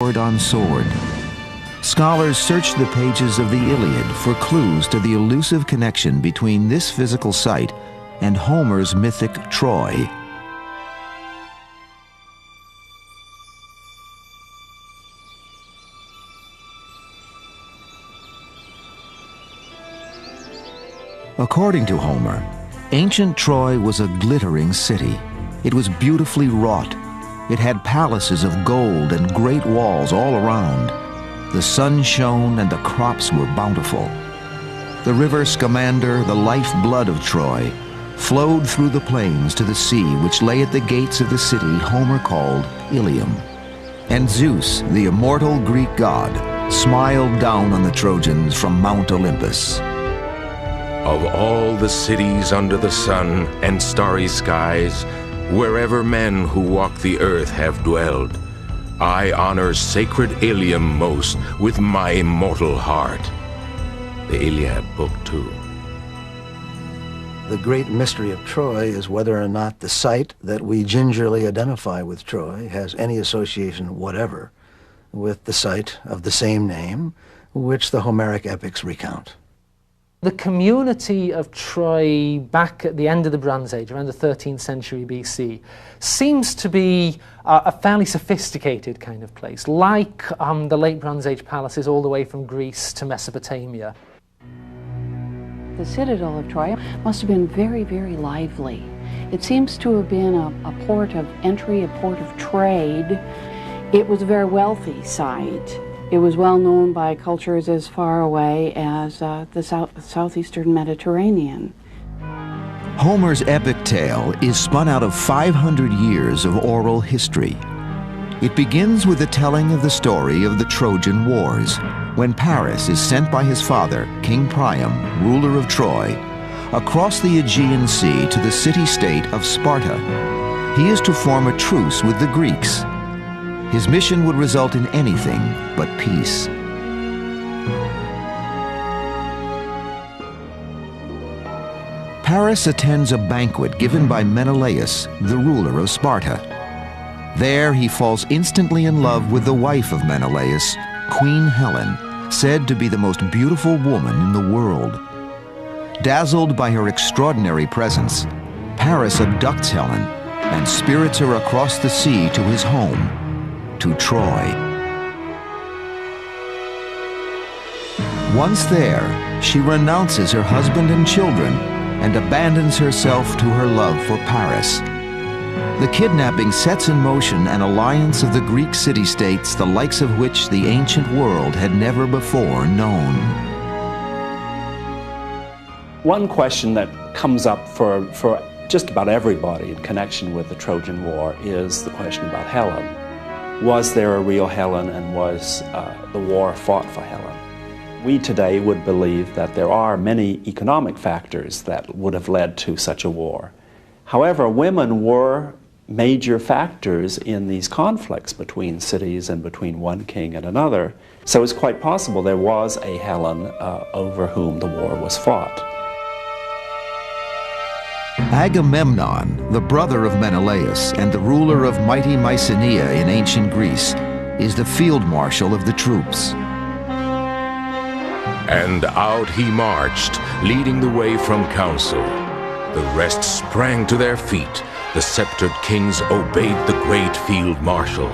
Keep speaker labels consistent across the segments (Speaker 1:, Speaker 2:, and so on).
Speaker 1: sword on sword. Scholars search the pages of the Iliad for clues to the elusive connection between this physical site and Homer's mythic Troy. According to Homer, ancient Troy was a glittering city. It was beautifully wrought. It had palaces of gold and great walls all around. The sun shone and the crops were bountiful. The river Scamander, the lifeblood of Troy, flowed through the plains to the sea which lay at the gates of the city Homer called Ilium. And Zeus, the immortal Greek god, smiled down on the Trojans from Mount Olympus.
Speaker 2: Of all the cities under the sun and starry skies, wherever men who walk the earth have dwelled, I honor sacred Ilium most with my immortal heart. The Iliad, Book 2.
Speaker 3: The great mystery of Troy is whether or not the site that we gingerly identify with Troy has any association whatever with the site of the same name which the Homeric epics recount.
Speaker 4: The community of Troy back at the end of the Bronze Age, around the 13th century BC, seems to be a fairly sophisticated kind of place, like the late Bronze Age palaces all the way from Greece to Mesopotamia.
Speaker 5: The citadel of Troy must have been very, very lively. It seems to have been a port of entry, a port of trade. It was a very wealthy site. It was well known by cultures as far away as the southeastern Mediterranean.
Speaker 1: Homer's epic tale is spun out of 500 years of oral history. It begins with the telling of the story of the Trojan Wars, when Paris is sent by his father, King Priam, ruler of Troy, across the Aegean Sea to the city-state of Sparta. He is to form a truce with the Greeks. His mission would result in anything but peace. Paris attends a banquet given by Menelaus, the ruler of Sparta. There he falls instantly in love with the wife of Menelaus, Queen Helen, said to be the most beautiful woman in the world. Dazzled by her extraordinary presence, Paris abducts Helen and spirits her across the sea to his home, to Troy. Once there, she renounces her husband and children and abandons herself to her love for Paris. The kidnapping sets in motion an alliance of the Greek city-states, the likes of which the ancient world had never before known.
Speaker 6: One question that comes up for just about everybody in connection with the Trojan War is the question about Helen. Was there a real Helen, and was the war fought for Helen? We today would believe that there are many economic factors that would have led to such a war. However, women were major factors in these conflicts between cities and between one king and another. So it's quite possible there was a Helen over whom the war was fought.
Speaker 1: Agamemnon, the brother of Menelaus and the ruler of mighty Mycenae in ancient Greece, is the field marshal of the troops.
Speaker 2: And out he marched, leading the way from council. The rest sprang to their feet. The sceptered kings obeyed the great field marshal.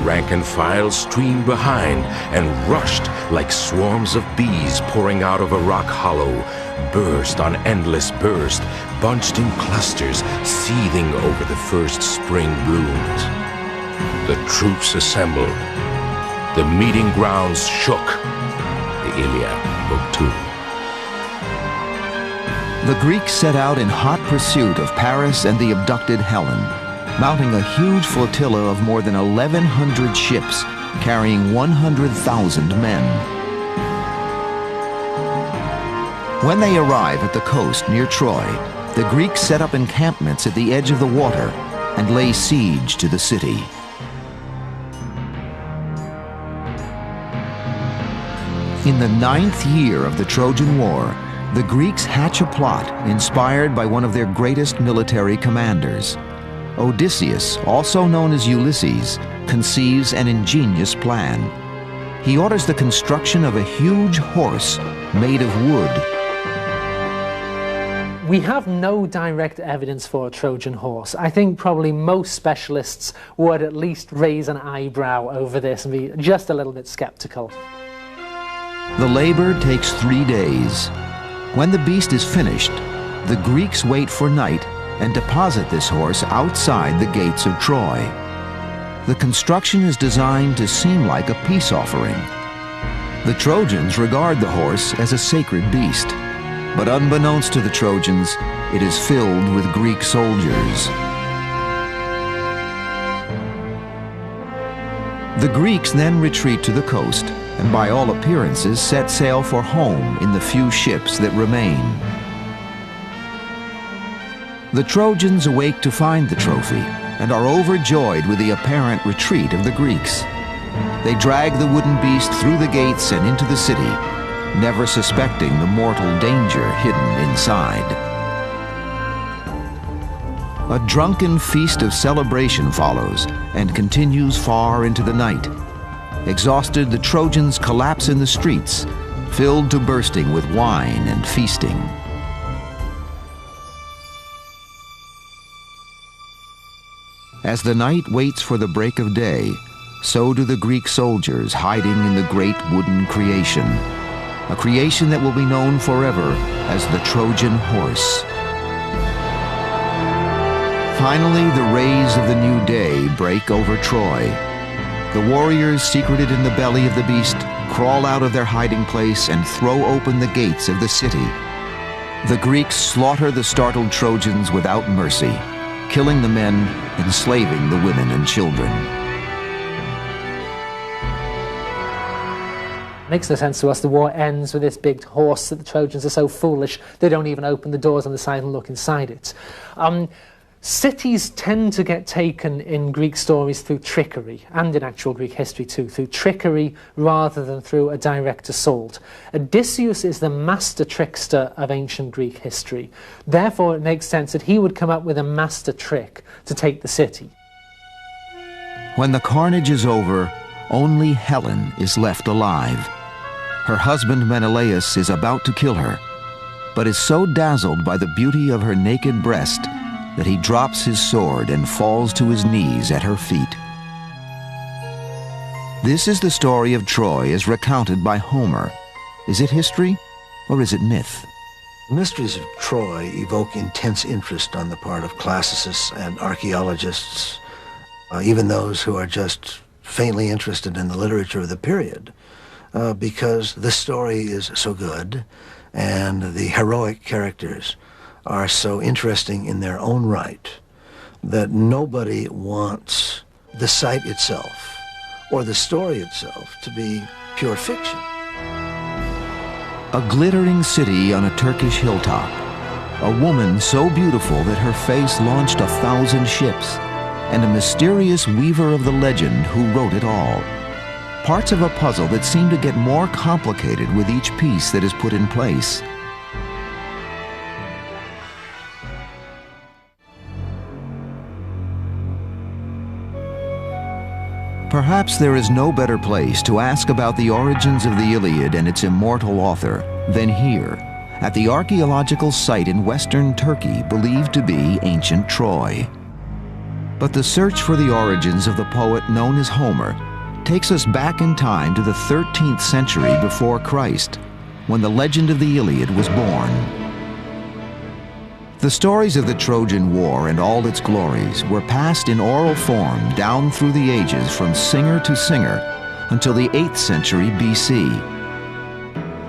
Speaker 2: Rank and file streamed behind and rushed like swarms of bees pouring out of a rock hollow, burst on endless burst, bunched in clusters, seething over the first spring blooms. The troops assembled. The meeting grounds shook. The Iliad, Book 2.
Speaker 1: The Greeks set out in hot pursuit of Paris and the abducted Helen, mounting a huge flotilla of more than 1,100 ships, carrying 100,000 men. When they arrive at the coast near Troy, the Greeks set up encampments at the edge of the water and lay siege to the city. In the 9th year of the Trojan War, the Greeks hatch a plot inspired by one of their greatest military commanders. Odysseus, also known as Ulysses, conceives an ingenious plan. He orders the construction of a huge horse made of wood.
Speaker 4: We have no direct evidence for a Trojan horse. I think probably most specialists would at least raise an eyebrow over this and be just a little bit skeptical.
Speaker 1: The labor takes 3 days. When the beast is finished, the Greeks wait for night and deposit this horse outside the gates of Troy. The construction is designed to seem like a peace offering. The Trojans regard the horse as a sacred beast, but unbeknownst to the Trojans, it is filled with Greek soldiers. The Greeks then retreat to the coast and by all appearances set sail for home in the few ships that remain. The Trojans awake to find the trophy and are overjoyed with the apparent retreat of the Greeks. They drag the wooden beast through the gates and into the city, never suspecting the mortal danger hidden inside. A drunken feast of celebration follows and continues far into the night. Exhausted, the Trojans collapse in the streets, filled to bursting with wine and feasting. As the night waits for the break of day, so do the Greek soldiers hiding in the great wooden creation, a creation that will be known forever as the Trojan Horse. Finally, the rays of the new day break over Troy. The warriors secreted in the belly of the beast crawl out of their hiding place and throw open the gates of the city. The Greeks slaughter the startled Trojans without mercy, killing the men, enslaving the women and children.
Speaker 4: Makes no sense to us. The war ends with this big horse that the Trojans are so foolish they don't even open the doors on the side and look inside it. Cities tend to get taken in Greek stories through trickery, and in actual Greek history too, through trickery rather than through a direct assault. Odysseus is the master trickster of ancient Greek history. Therefore, it makes sense that he would come up with a master trick to take the city.
Speaker 1: When the carnage is over, only Helen is left alive. Her husband Menelaus is about to kill her, but is so dazzled by the beauty of her naked breast that he drops his sword and falls to his knees at her feet. This is the story of Troy as recounted by Homer. Is it history or is it myth?
Speaker 3: Mysteries of Troy evoke intense interest on the part of classicists and archaeologists, even those who are just faintly interested in the literature of the period, because the story is so good and the heroic characters are so interesting in their own right that nobody wants the site itself or the story itself to be pure fiction.
Speaker 1: A glittering city on a Turkish hilltop. A woman so beautiful that her face launched 1,000 ships, and a mysterious weaver of the legend who wrote it all. Parts of a puzzle that seem to get more complicated with each piece that is put in place. Perhaps there is no better place to ask about the origins of the Iliad and its immortal author than here, at the archaeological site in western Turkey believed to be ancient Troy. But the search for the origins of the poet known as Homer takes us back in time to the 13th century before Christ, when the legend of the Iliad was born. The stories of the Trojan War and all its glories were passed in oral form down through the ages from singer to singer until the 8th century BC.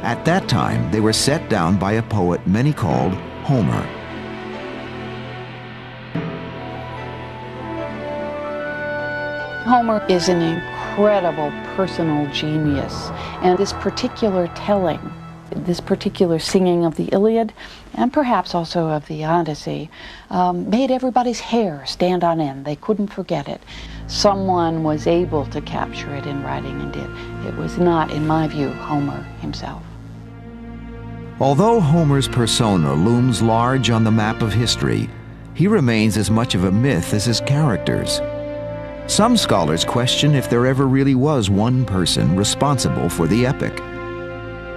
Speaker 1: At that time, they were set down by a poet many called Homer.
Speaker 5: Homer is an incredible personal genius, and this particular telling, this particular singing of the Iliad, and perhaps also of the Odyssey, made everybody's hair stand on end. They couldn't forget it. Someone was able to capture it in writing and did. It was not, in my view, Homer himself.
Speaker 1: Although Homer's persona looms large on the map of history, he remains as much of a myth as his characters. Some scholars question if there ever really was one person responsible for the epic.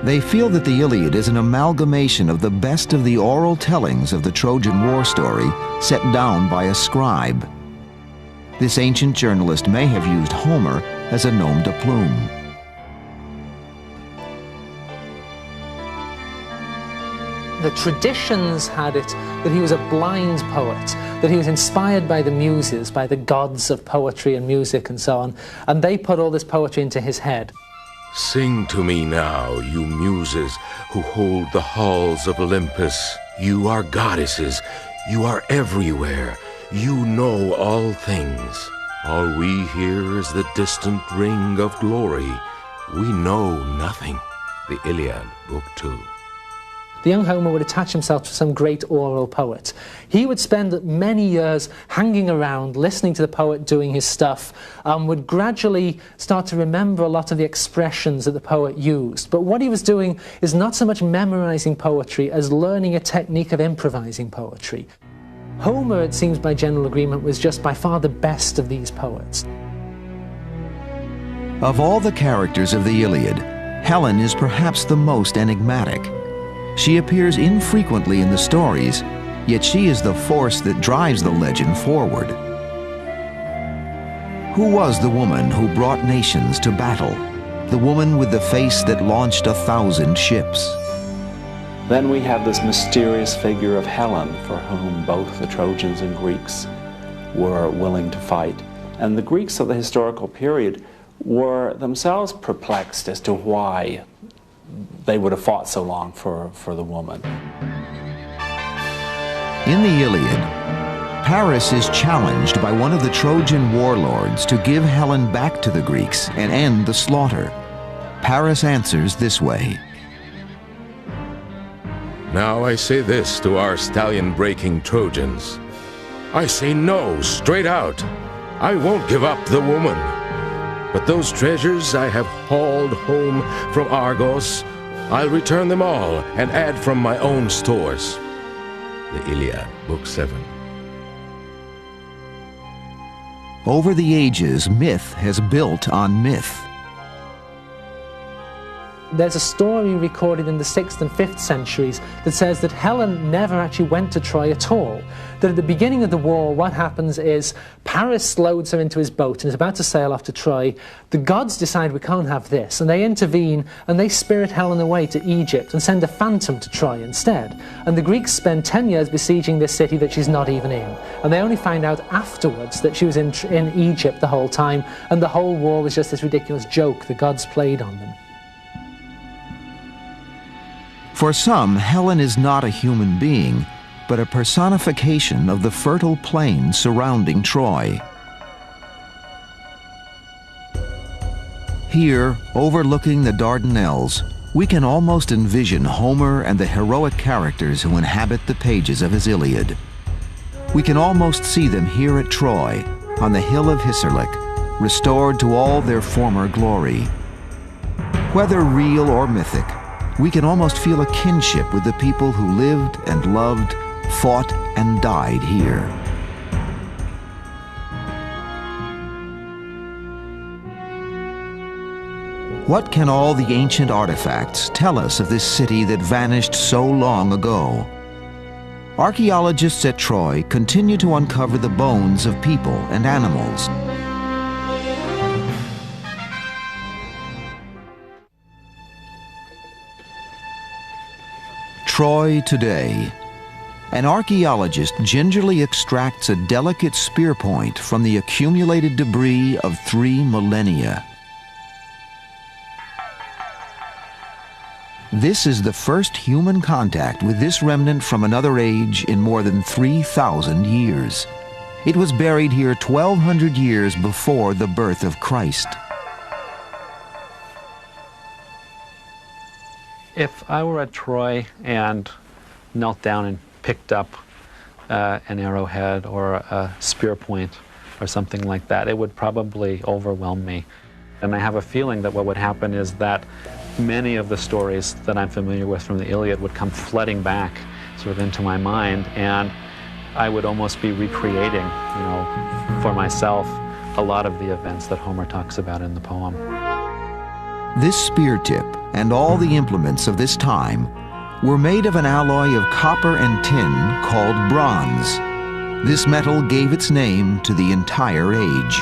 Speaker 1: They feel that the Iliad is an amalgamation of the best of the oral tellings of the Trojan War story set down by a scribe. This ancient journalist may have used Homer as a nom de plume.
Speaker 4: The traditions had it that he was a blind poet, that he was inspired by the muses, by the gods of poetry and music and so on, and they put all this poetry into his head.
Speaker 2: Sing to me now, you muses who hold the halls of Olympus. You are goddesses, you are everywhere, you know all things. All we hear is the distant ring of glory. We know nothing. The Iliad, Book 2.
Speaker 4: The young Homer would attach himself to some great oral poet. He would spend many years hanging around, listening to the poet doing his stuff, would gradually start to remember a lot of the expressions that the poet used. But what he was doing is not so much memorizing poetry as learning a technique of improvising poetry. Homer, it seems by general agreement, was just by far the best of these poets.
Speaker 1: Of all the characters of the Iliad, Helen is perhaps the most enigmatic. She appears infrequently in the stories, yet she is the force that drives the legend forward. Who was the woman who brought nations to battle? The woman with the face that launched 1,000 ships.
Speaker 6: Then we have this mysterious figure of Helen, for whom both the Trojans and Greeks were willing to fight. And the Greeks of the historical period were themselves perplexed as to why they would have fought so long for the woman.
Speaker 1: In the Iliad, Paris is challenged by one of the Trojan warlords to give Helen back to the Greeks and end the slaughter. Paris answers this way.
Speaker 2: Now I say this to our stallion-breaking Trojans. I say no, straight out. I won't give up the woman. But those treasures I have hauled home from Argos, I'll return them all and add from my own stores. The Iliad, Book 7.
Speaker 1: Over the ages, myth has built on myth.
Speaker 4: There's a story recorded in the 6th and 5th centuries that says that Helen never actually went to Troy at all. That at the beginning of the war, what happens is Paris loads her into his boat and is about to sail off to Troy. The gods decide we can't have this, and they intervene and they spirit Helen away to Egypt and send a phantom to Troy instead. And the Greeks spend 10 years besieging this city that she's not even in. And they only find out afterwards that she was in Egypt the whole time, and the whole war was just this ridiculous joke the gods played on them.
Speaker 1: For some, Helen is not a human being, but a personification of the fertile plain surrounding Troy. Here, overlooking the Dardanelles, we can almost envision Homer and the heroic characters who inhabit the pages of his Iliad. We can almost see them here at Troy, on the hill of Hissarlik, restored to all their former glory. Whether real or mythic, we can almost feel a kinship with the people who lived and loved, fought and died here. What can all the ancient artifacts tell us of this city that vanished so long ago? Archaeologists at Troy continue to uncover the bones of people and animals. Troy today. An archaeologist gingerly extracts a delicate spear point from the accumulated debris of 3 millennia. This is the first human contact with this remnant from another age in more than 3,000 years. It was buried here 1,200 years before the birth of Christ.
Speaker 7: If I were at Troy and knelt down and picked up an arrowhead or a spear point or something like that, it would probably overwhelm me. And I have a feeling that what would happen is that many of the stories that I'm familiar with from the Iliad would come flooding back sort of into my mind, and I would almost be recreating, for myself a lot of the events that Homer talks about in the poem.
Speaker 1: This spear tip and all the implements of this time were made of an alloy of copper and tin called bronze. This metal gave its name to the entire age.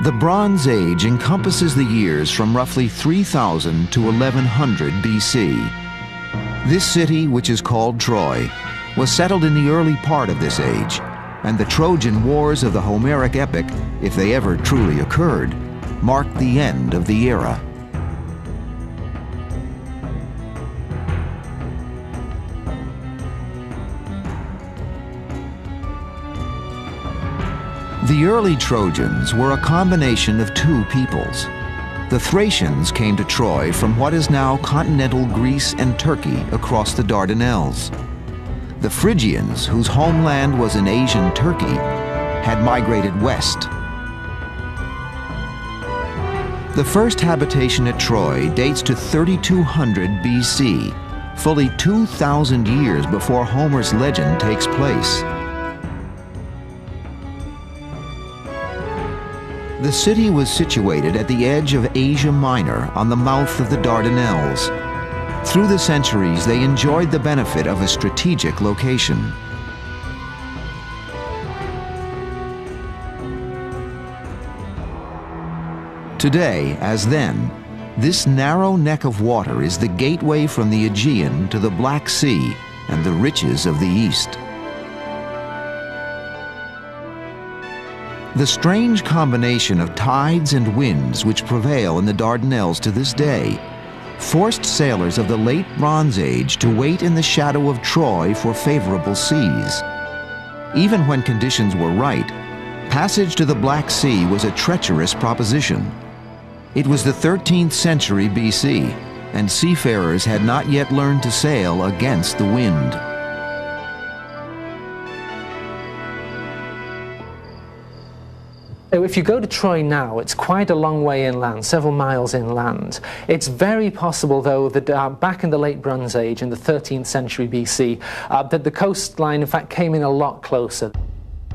Speaker 1: The Bronze Age encompasses the years from roughly 3000 to 1100 BC. This city, which is called Troy, was settled in the early part of this age, and the Trojan Wars of the Homeric epic, if they ever truly occurred, marked the end of the era. The early Trojans were a combination of two peoples. The Thracians came to Troy from what is now continental Greece and Turkey across the Dardanelles. The Phrygians, whose homeland was in Asian Turkey, had migrated west. The first habitation at Troy dates to 3200 BC, fully 2,000 years before Homer's legend takes place. The city was situated at the edge of Asia Minor on the mouth of the Dardanelles. Through the centuries, they enjoyed the benefit of a strategic location. Today, as then, this narrow neck of water is the gateway from the Aegean to the Black Sea and the riches of the East. The strange combination of tides and winds which prevail in the Dardanelles to this day forced sailors of the late Bronze Age to wait in the shadow of Troy for favorable seas. Even when conditions were right, passage to the Black Sea was a treacherous proposition. It was the 13th century BC, and seafarers had not yet learned to sail against the wind.
Speaker 4: If you go to Troy now, it's quite a long way inland, several miles inland. It's very possible, though, that back in the late Bronze Age, in the 13th century BC, that the coastline, in fact, came in a lot closer.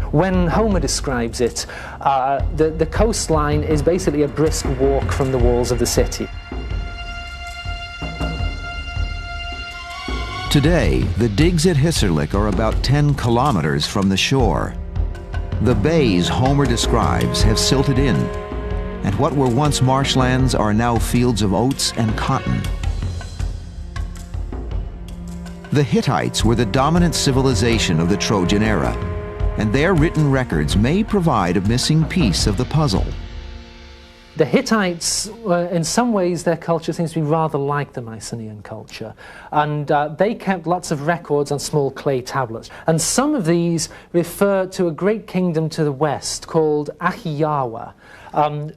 Speaker 4: When Homer describes it, the coastline is basically a brisk walk from the walls of the city.
Speaker 1: Today, the digs at Hissarlik are about 10 kilometers from the shore. The bays Homer describes have silted in, and what were once marshlands are now fields of oats and cotton. The Hittites were the dominant civilization of the Trojan era, and their written records may provide a missing piece of the puzzle.
Speaker 4: The Hittites, in some ways, their culture seems to be rather like the Mycenaean culture. And they kept lots of records on small clay tablets. And some of these refer to a great kingdom to the west called Achilles,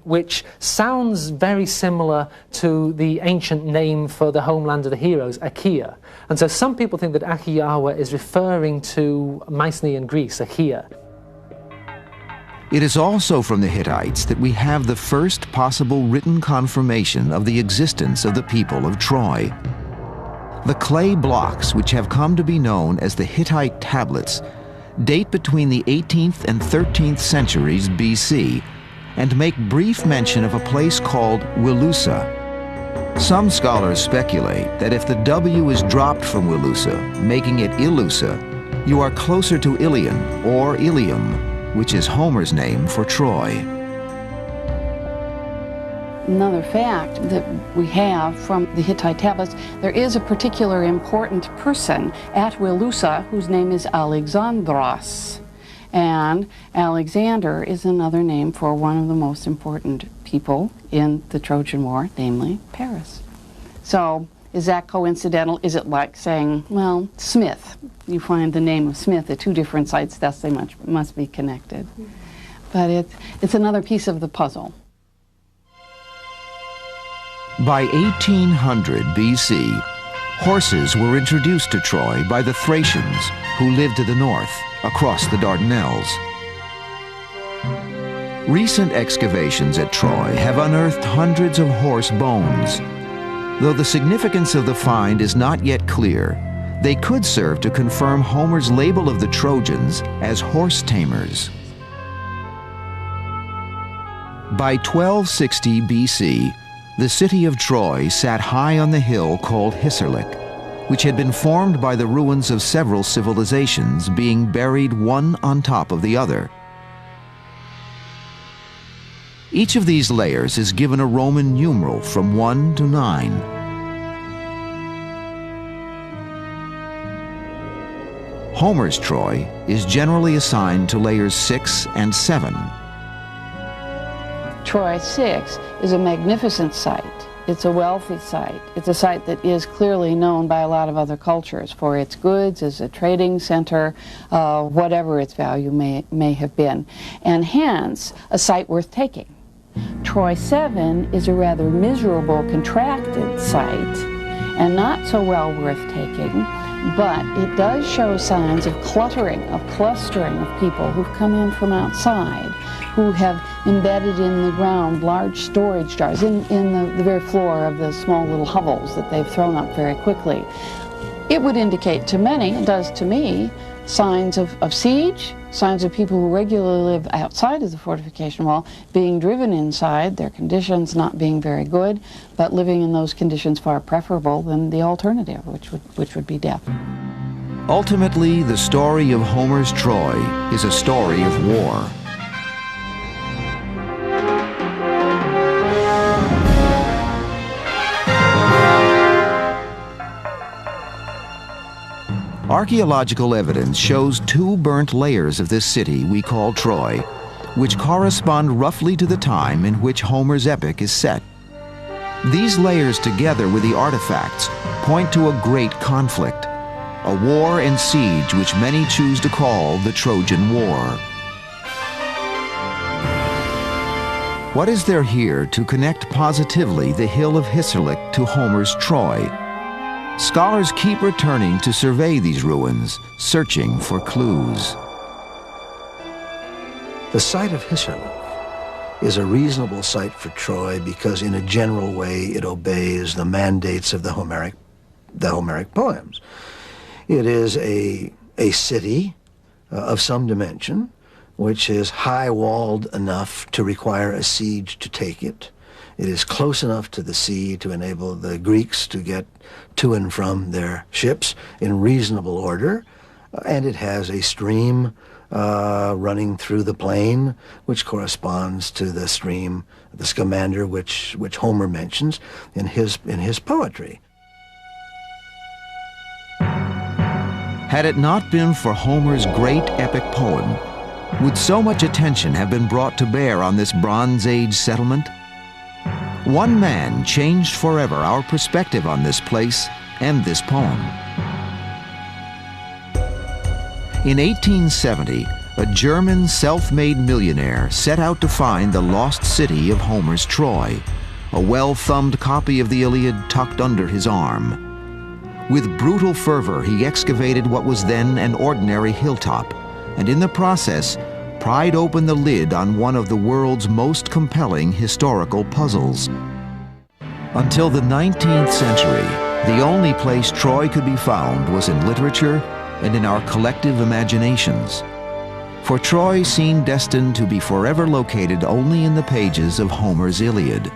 Speaker 4: which sounds very similar to the ancient name for the homeland of the heroes, Achaia. And so some people think that Achilles is referring to Mycenaean Greece, Achaia.
Speaker 1: It is also from the Hittites that we have the first possible written confirmation of the existence of the people of Troy. The clay blocks, which have come to be known as the Hittite tablets, date between the 18th and 13th centuries BC and make brief mention of a place called Wilusa. Some scholars speculate that if the W is dropped from Wilusa, making it Ilusa, you are closer to Ilion or Ilium, which is Homer's name for Troy.
Speaker 5: Another fact that we have from the Hittite tablets, there is a particular important person at Wilusa whose name is Alexandros. And Alexander is another name for one of the most important people in the Trojan War, namely Paris. So, is that coincidental? Is it like saying, well, Smith? You find the name of Smith at two different sites, thus they must be connected. But it's another piece of the puzzle.
Speaker 1: By 1800 BC, horses were introduced to Troy by the Thracians, who lived to the north, across the Dardanelles. Recent excavations at Troy have unearthed hundreds of horse bones. Though the significance of the find is not yet clear, they could serve to confirm Homer's label of the Trojans as horse tamers. By 1260 BC, the city of Troy sat high on the hill called Hissarlik, which had been formed by the ruins of several civilizations being buried one on top of the other. Each of these layers is given a Roman numeral from 1 to 9. Homer's Troy is generally assigned to layers 6 and 7.
Speaker 5: Troy 6 is a magnificent site. It's a wealthy site. It's a site that is clearly known by a lot of other cultures for its goods, as a trading center, whatever its value may have been, and hence a site worth taking. Troy 7 is a rather miserable, contracted site and not so well worth taking, but it does show signs of cluttering, of clustering of people who've come in from outside, who have embedded in the ground large storage jars in the very floor of the small little hovels that they've thrown up very quickly. It would indicate to many, it does to me, signs of siege, signs of people who regularly live outside of the fortification wall being driven inside, their conditions not being very good, but living in those conditions far preferable than the alternative, which would be death.
Speaker 1: Ultimately, the story of Homer's Troy is a story of war. Archaeological evidence shows 2 burnt layers of this city we call Troy, which correspond roughly to the time in which Homer's epic is set. These layers, together with the artifacts, point to a great conflict, a war and siege which many choose to call the Trojan War. What is there here to connect positively the hill of Hissarlik to Homer's Troy? Scholars keep returning to survey these ruins, searching for clues.
Speaker 3: The site of Hissarlik is a reasonable site for Troy because in a general way it obeys the mandates of the Homeric poems. It is a city of some dimension, which is high-walled enough to require a siege to take it. It is close enough to the sea to enable the Greeks to get to and from their ships in reasonable order, and it has a stream running through the plain, which corresponds to the stream, the Scamander, which Homer mentions in his poetry.
Speaker 1: Had it not been for Homer's great epic poem, would so much attention have been brought to bear on this Bronze Age settlement? One man changed forever our perspective on this place and this poem. In 1870, a German self-made millionaire set out to find the lost city of Homer's Troy, a well-thumbed copy of the Iliad tucked under his arm. With brutal fervor, he excavated what was then an ordinary hilltop, and in the process, pried open the lid on one of the world's most compelling historical puzzles. Until the 19th century, the only place Troy could be found was in literature and in our collective imaginations. For Troy seemed destined to be forever located only in the pages of Homer's Iliad.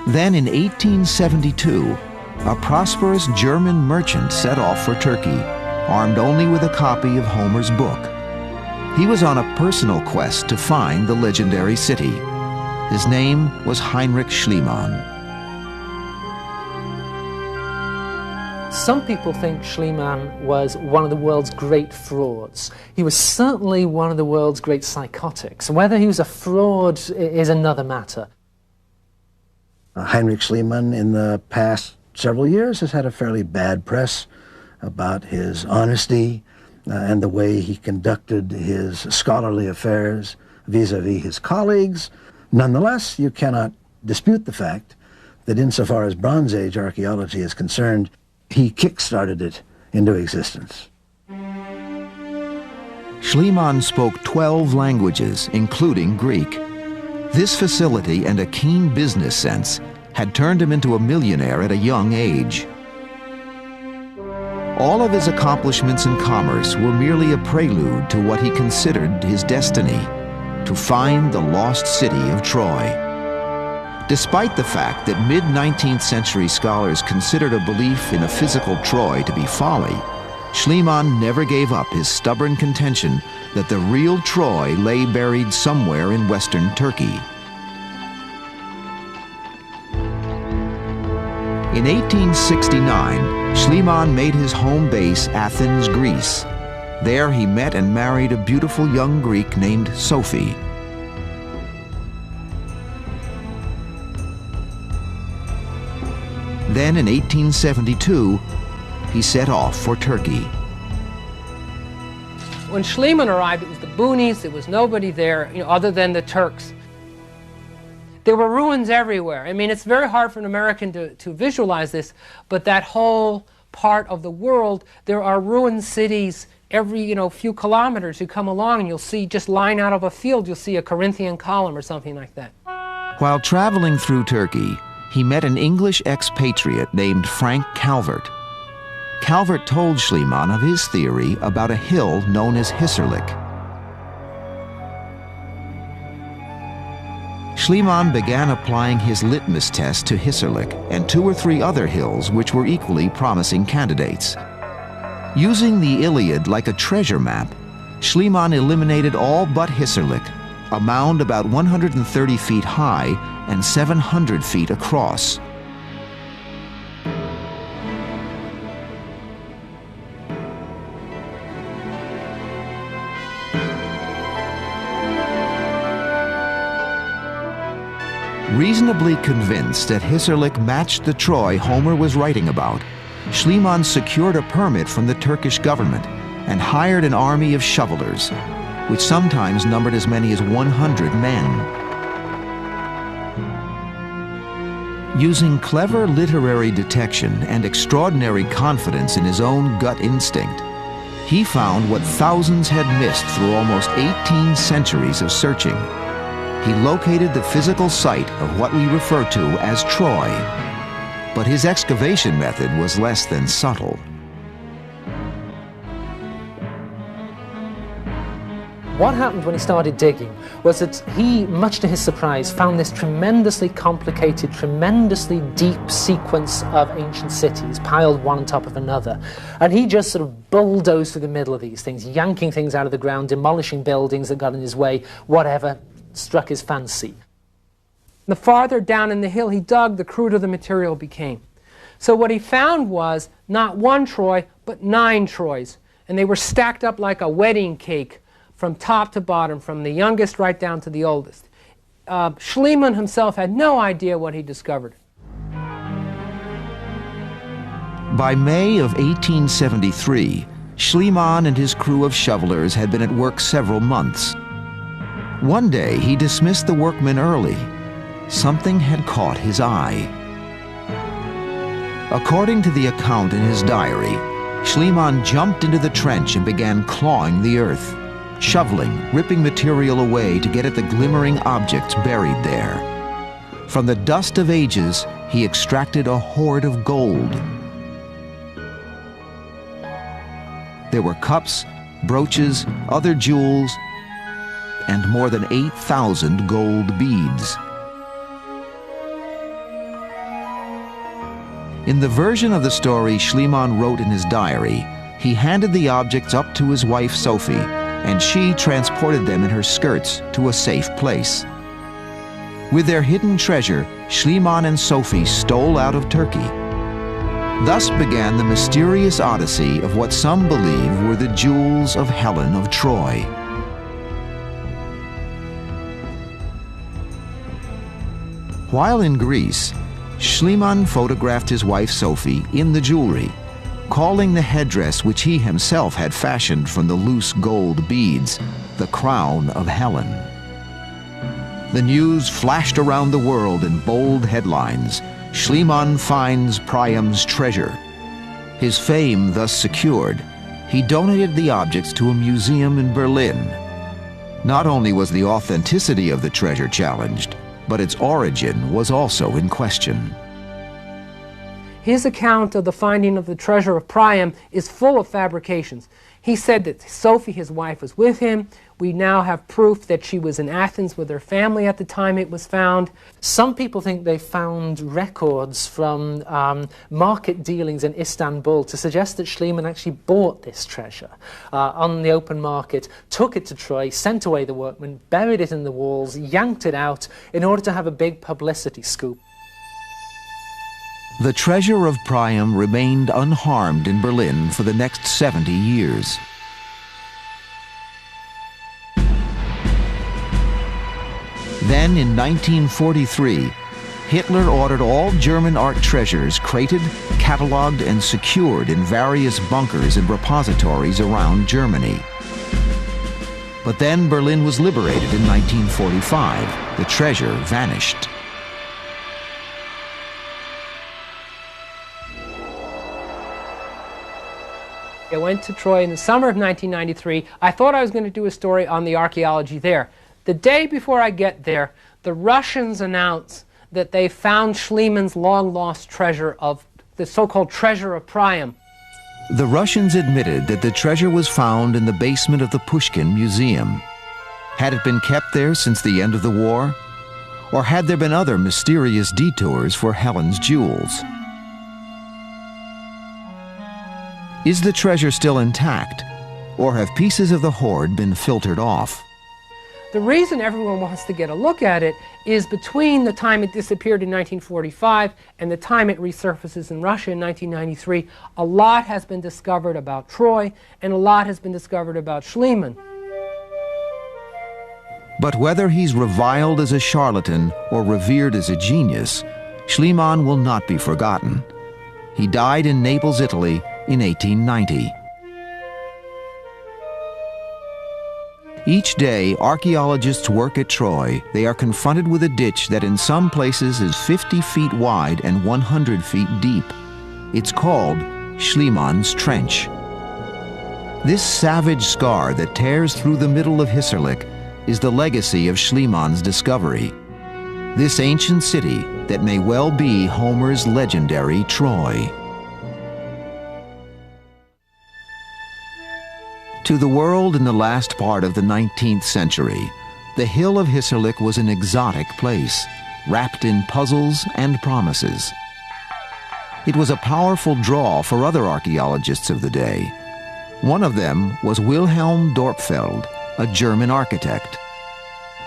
Speaker 1: Then in 1872, a prosperous German merchant set off for Turkey, armed only with a copy of Homer's book. He was on a personal quest to find the legendary city. His name was Heinrich Schliemann.
Speaker 4: Some people think Schliemann was one of the world's great frauds. He was certainly one of the world's great psychotics. Whether he was a fraud is another matter.
Speaker 3: Heinrich Schliemann in the past several years has had a fairly bad press about his honesty and the way he conducted his scholarly affairs vis-a-vis his colleagues. Nonetheless, you cannot dispute the fact that insofar as Bronze Age archaeology is concerned, he kick-started it into existence.
Speaker 1: Schliemann spoke 12 languages, including Greek. This facility and a keen business sense had turned him into a millionaire at a young age. All of his accomplishments in commerce were merely a prelude to what he considered his destiny. to find the lost city of Troy. Despite the fact that mid-19th century scholars considered a belief in a physical Troy to be folly, Schliemann never gave up his stubborn contention that the real Troy lay buried somewhere in western Turkey. In 1869, Schliemann made his home base Athens, Greece. There he met and married a beautiful young Greek named Sophie. Then in 1872, he set off for Turkey.
Speaker 8: When Schliemann arrived, it was the boonies, there was nobody there, other than the Turks. There were ruins everywhere. I mean, it's very hard for an American to visualize this, but that whole part of the world, there are ruined cities every few kilometers. You come along and you'll see, just lying out of a field, you'll see a Corinthian column or something like that.
Speaker 1: While traveling through Turkey, he met an English expatriate named Frank Calvert. Calvert told Schliemann of his theory about a hill known as Hissarlik. Schliemann began applying his litmus test to Hissarlik and 2 or 3 other hills which were equally promising candidates. Using the Iliad like a treasure map, Schliemann eliminated all but Hissarlik, a mound about 130 feet high and 700 feet across. Reasonably convinced that Hissarlik matched the Troy Homer was writing about, Schliemann secured a permit from the Turkish government and hired an army of shovelers, which sometimes numbered as many as 100 men. Using clever literary detection and extraordinary confidence in his own gut instinct, he found what thousands had missed through almost 18 centuries of searching. He located the physical site of what we refer to as Troy, but his excavation method was less than subtle.
Speaker 4: What happened when he started digging was that he, much to his surprise, found this tremendously complicated, tremendously deep sequence of ancient cities piled one on top of another. And he just sort of bulldozed through the middle of these things, yanking things out of the ground, demolishing buildings that got in his way, whatever struck his fancy.
Speaker 8: The farther down in the hill he dug, the cruder the material became. So what he found was not 1 Troy, but 9 Troys. And they were stacked up like a wedding cake from top to bottom, from the youngest right down to the oldest. Schliemann himself had no idea what he discovered.
Speaker 1: By May of 1873, Schliemann and his crew of shovelers had been at work several months. One day, he dismissed the workmen early. Something had caught his eye. According to the account in his diary, Schliemann jumped into the trench and began clawing the earth, shoveling, ripping material away to get at the glimmering objects buried there. From the dust of ages, he extracted a hoard of gold. There were cups, brooches, other jewels, and more than 8,000 gold beads. In the version of the story Schliemann wrote in his diary, he handed the objects up to his wife Sophie, and she transported them in her skirts to a safe place. With their hidden treasure, Schliemann and Sophie stole out of Turkey. Thus began the mysterious odyssey of what some believe were the jewels of Helen of Troy. While in Greece, Schliemann photographed his wife Sophie in the jewelry, calling the headdress which he himself had fashioned from the loose gold beads the crown of Helen. The news flashed around the world in bold headlines: Schliemann finds Priam's treasure. His fame thus secured, he donated the objects to a museum in Berlin. Not only was the authenticity of the treasure challenged, but its origin was also in question.
Speaker 8: His account of the finding of the treasure of Priam is full of fabrications. He said that Sophie, his wife, was with him. We now have proof that she was in Athens with her family at the time it was found.
Speaker 4: Some people think they found records from market dealings in Istanbul to suggest that Schliemann actually bought this treasure on the open market, took it to Troy, sent away the workmen, buried it in the walls, yanked it out in order to have a big publicity scoop.
Speaker 1: The treasure of Priam remained unharmed in Berlin for the next 70 years. Then, in 1943, Hitler ordered all German art treasures crated, catalogued, and secured in various bunkers and repositories around Germany. But then Berlin was liberated in 1945. The treasure vanished.
Speaker 8: I went to Troy in the summer of 1993. I thought I was going to do a story on the archaeology there. The day before I get there, the Russians announce that they found Schliemann's long-lost treasure of the so-called treasure of Priam.
Speaker 1: The Russians admitted that the treasure was found in the basement of the Pushkin Museum. Had it been kept there since the end of the war? Or had there been other mysterious detours for Helen's jewels? Is the treasure still intact, or have pieces of the hoard been filtered off?
Speaker 8: The reason everyone wants to get a look at it is between the time it disappeared in 1945 and the time it resurfaces in Russia in 1993, a lot has been discovered about Troy and a lot has been discovered about Schliemann.
Speaker 1: But whether he's reviled as a charlatan or revered as a genius, Schliemann will not be forgotten. He died in Naples, Italy in 1890. Each day, archaeologists work at Troy. They are confronted with a ditch that in some places is 50 feet wide and 100 feet deep. It's called Schliemann's Trench. This savage scar that tears through the middle of Hissarlik is the legacy of Schliemann's discovery. This ancient city that may well be Homer's legendary Troy. To the world in the last part of the 19th century, the hill of Hissarlik was an exotic place, wrapped in puzzles and promises. It was a powerful draw for other archaeologists of the day. One of them was Wilhelm Dorpfeld, a German architect.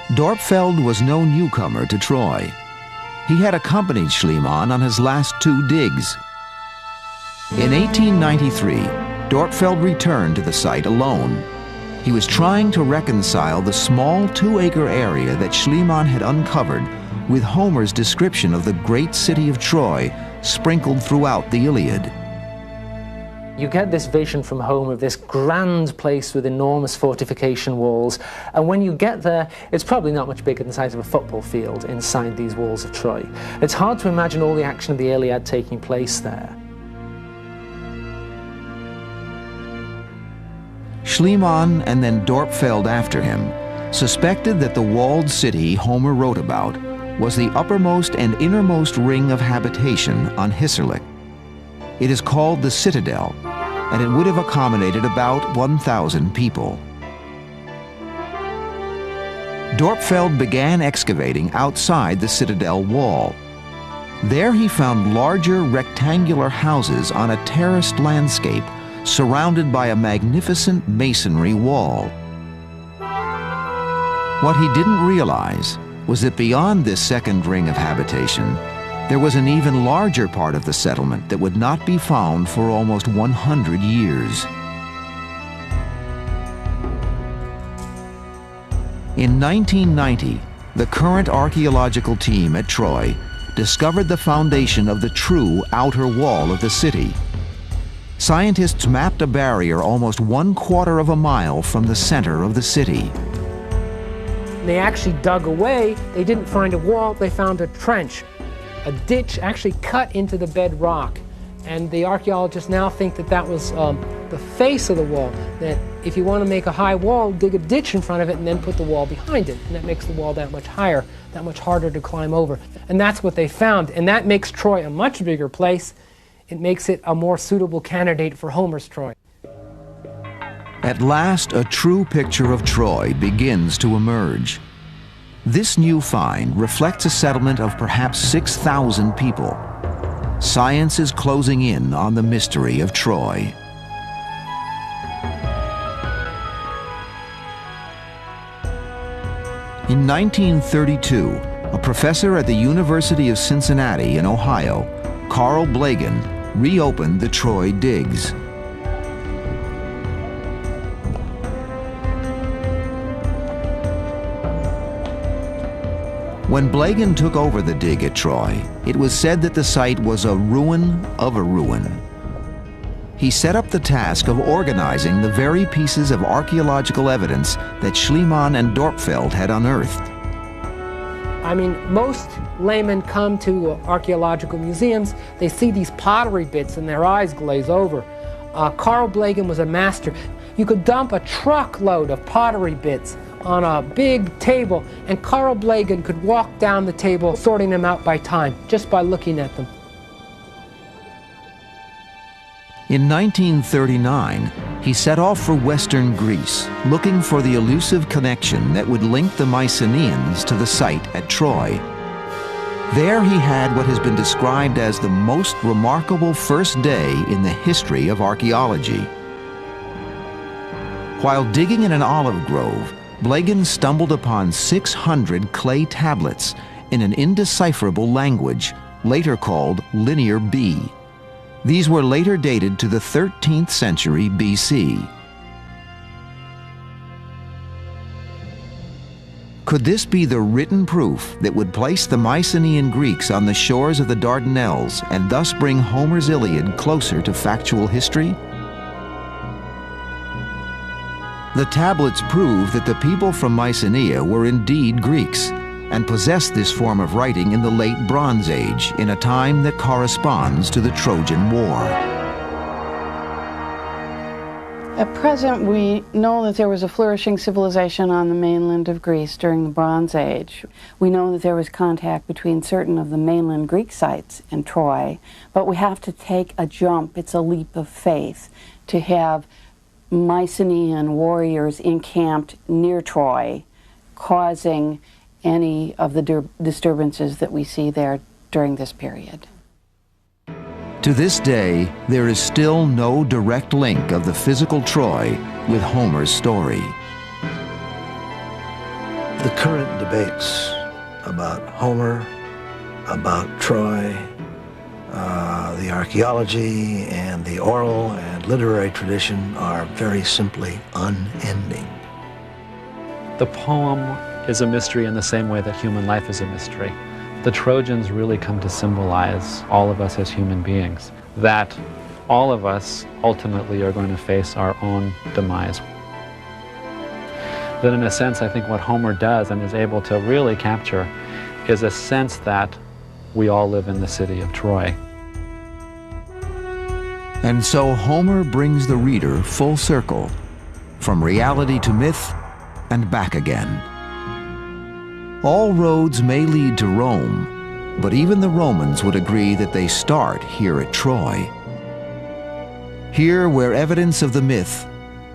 Speaker 1: Dorpfeld was no newcomer to Troy. He had accompanied Schliemann on his last 2 digs. In 1893, Dorpfeld returned to the site alone. He was trying to reconcile the small 2-acre area that Schliemann had uncovered with Homer's description of the great city of Troy sprinkled throughout the Iliad.
Speaker 4: You get this vision from Homer of this grand place with enormous fortification walls, and when you get there, it's probably not much bigger than the size of a football field inside these walls of Troy. It's hard to imagine all the action of the Iliad taking place there.
Speaker 1: Schliemann, and then Dorpfeld after him, suspected that the walled city Homer wrote about was the uppermost and innermost ring of habitation on Hissarlik. It is called the Citadel, and it would have accommodated about 1,000 people. Dorpfeld began excavating outside the Citadel wall. There he found larger rectangular houses on a terraced landscape surrounded by a magnificent masonry wall. What he didn't realize was that beyond this second ring of habitation, there was an even larger part of the settlement that would not be found for almost 100 years. In 1990, the current archaeological team at Troy discovered the foundation of the true outer wall of the city. Scientists mapped a barrier almost 1/4 of a mile from the center of the city.
Speaker 8: They actually dug away. They didn't find a wall, they found a trench. A ditch actually cut into the bedrock. And the archaeologists now think that that was the face of the wall. That if you want to make a high wall, dig a ditch in front of it and then put the wall behind it. And that makes the wall that much higher, that much harder to climb over. And that's what they found. And that makes Troy a much bigger place. it makes it a more suitable candidate for Homer's Troy.
Speaker 1: At last, a true picture of Troy begins to emerge. This new find reflects a settlement of perhaps 6,000 people. Science is closing in on the mystery of Troy. In 1932, a professor at the University of Cincinnati in Ohio, Carl Blagan, reopened the Troy digs. When Blagan took over the dig at Troy, it was said that the site was a ruin of a ruin. He set up the task of organizing the very pieces of archaeological evidence that Schliemann and Dorpfeld had unearthed.
Speaker 8: I mean, most laymen come to archaeological museums, they see these pottery bits and their eyes glaze over. Carl Blagan was a master. You could dump a truckload of pottery bits on a big table, and Carl Blagan could walk down the table sorting them out by time, just by looking at them.
Speaker 1: In 1939, he set off for western Greece, looking for the elusive connection that would link the Mycenaeans to the site at Troy. There he had what has been described as the most remarkable first day in the history of archaeology. While digging in an olive grove, Blagan stumbled upon 600 clay tablets in an indecipherable language, later called Linear B. These were later dated to the 13th century BC. Could this be the written proof that would place the Mycenaean Greeks on the shores of the Dardanelles and thus bring Homer's Iliad closer to factual history? The tablets prove that the people from Mycenae were indeed Greeks and possessed this form of writing in the late Bronze Age, in a time that corresponds to the Trojan War.
Speaker 5: At present, we know that there was a flourishing civilization on the mainland of Greece during the Bronze Age. We know that there was contact between certain of the mainland Greek sites and Troy, but we have to take a jump. It's a leap of faith to have Mycenaean warriors encamped near Troy, causing any of the disturbances that we see there during this period.
Speaker 1: To this day, there is still no direct link of the physical Troy with Homer's story.
Speaker 3: The current debates about Homer, about Troy, the archaeology and the oral and literary tradition are very simply unending.
Speaker 7: The poem is a mystery in the same way that human life is a mystery. The Trojans really come to symbolize all of us as human beings, that all of us ultimately are going to face our own demise. That in a sense, I think what Homer does and is able to really capture is a sense that we all live in the city of Troy.
Speaker 1: And so Homer brings the reader full circle, from reality to myth and back again. All roads may lead to Rome, but even the Romans would agree that they start here at Troy. Here, where evidence of the myth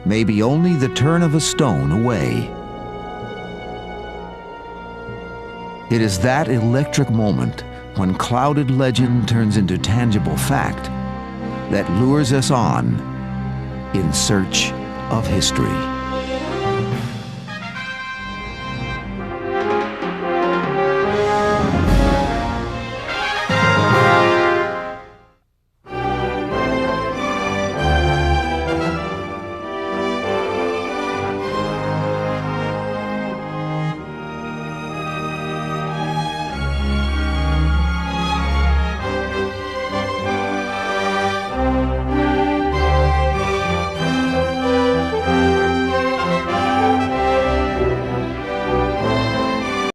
Speaker 1: may be only the turn of a stone away. It is that electric moment when clouded legend turns into tangible fact that lures us on in search of history.